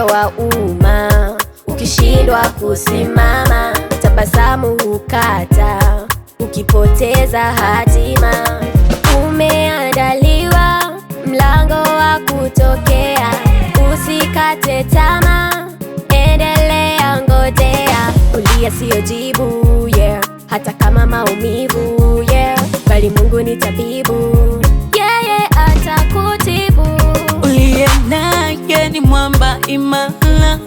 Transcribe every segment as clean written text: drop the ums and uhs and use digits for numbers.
moyo wa umma. Ukishindwa kusimama, tabasamu hukata, ukipoteza hatima. Umeandaliwa mlango wa kutokea, usikate tamaa, endelea ngojea. Kulia sio jibu, yeah, hata kama maumivu, yeah, bali Mungu ni tabibu, yeye atakutibu. Uliye naye ni mwamba imara,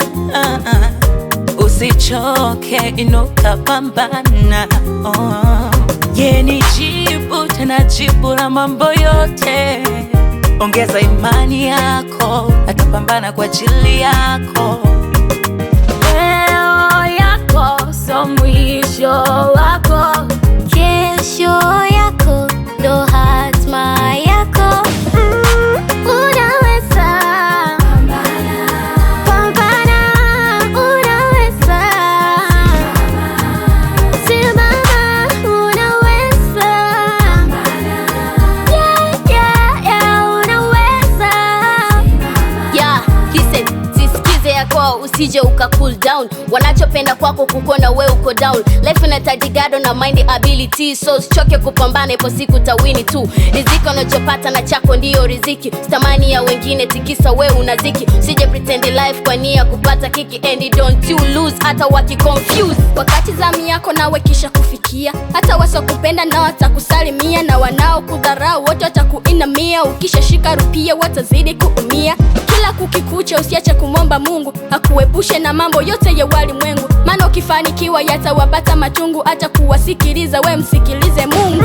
usichoke, inuka, pambana. Yeye ni jibu, tena jibu la mambo yote. Ongeza imani yako, atapambana kwa ajili yako. Leo yako so mwisho wako, kesho yako ndo hatma yako. Unaweza pambana, unaweza simama, unaweza unaweza. Listen, sisikize yako, usije uka cool down. Wanachopenda kwako kukona we uko down. Life inahitaji gado na mind ability, so usichoke kupambana, ipo siku tawini tu. Riziki unachopata na chako ndiyo riziki, sitamani ya wengine, tikisa we unaziki. Usije pretend life kwa nia kupata kiki, and don't you lose hata waki confuse. Wakati zamu yako nawe kisha kufikia, hata wasokupenda na watakusalimia, na wanao kudharau wote watakuinamia. Ukisha shika rupia watazidi kuumia. Kila kukikucha usiache kumwomba Mungu akuepushe na mambo yote ya walimwengu, maana ukifanikiwa yatawapata machungu. Hata kuwasikiliza we msikilize Mungu.